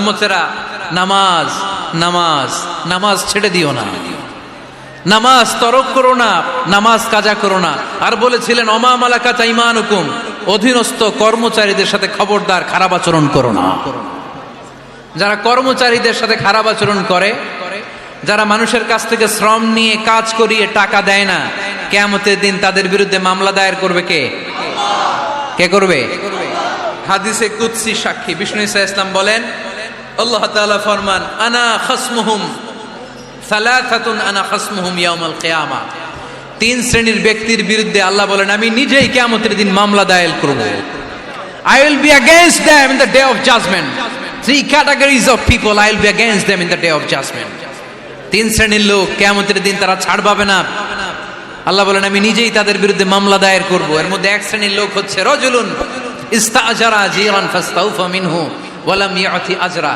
উম্মতেরা, নামাজ নামাজ নামাজ ছেড়ে দিও না, নামাজ তরক করো না, নামাজ কাজা করো না। আর বলেছিলেন অমা মালাকাত আইমানুকুম, অধীনস্থ কর্মচারীদের সাথে খবরদার খারাপ আচরণ করো না। যারা কর্মচারীদের সাথে খারাপ আচরণ করে, যারা মানুষের কাছ থেকে শ্রম নিয়ে কাজ করিয়ে টাকা দেয় না, কিয়ামতের দিন তাদের বিরুদ্ধে মামলা দায়ের করবে কে? কে করবে? হাদিসে কুদসি সাক্ষী বিষ্ণু ঈসা ইসলাম বলেন, আল্লাহ তাআলা ফরমান, আনা খাসমুহুম সালাসাতুন আনা খাসমুহুম ইয়াউমাল কিয়ামা। তিন শ্রেণীর ব্যক্তির বিরুদ্ধে আল্লাহ বলেন আমি নিজেই কিয়ামতের দিন মামলা দায়ের করব। I will be against them in the day of judgment. Three categories of people I will be against them in the day of judgment. তিন শ্রেণীর লোক কিয়ামতের দিন তারা ছাড় পাবে না। আল্লাহ বলেন আমি নিজেই তাদের বিরুদ্ধে মামলা দায়ের করব। এর মধ্যে এক শ্রেণীর লোক হচ্ছে রাজুলুন ইস্তাআজারা জিরান ফাস্তাউফা মিনহু ওয়া লাম ইয়াতি আজরা।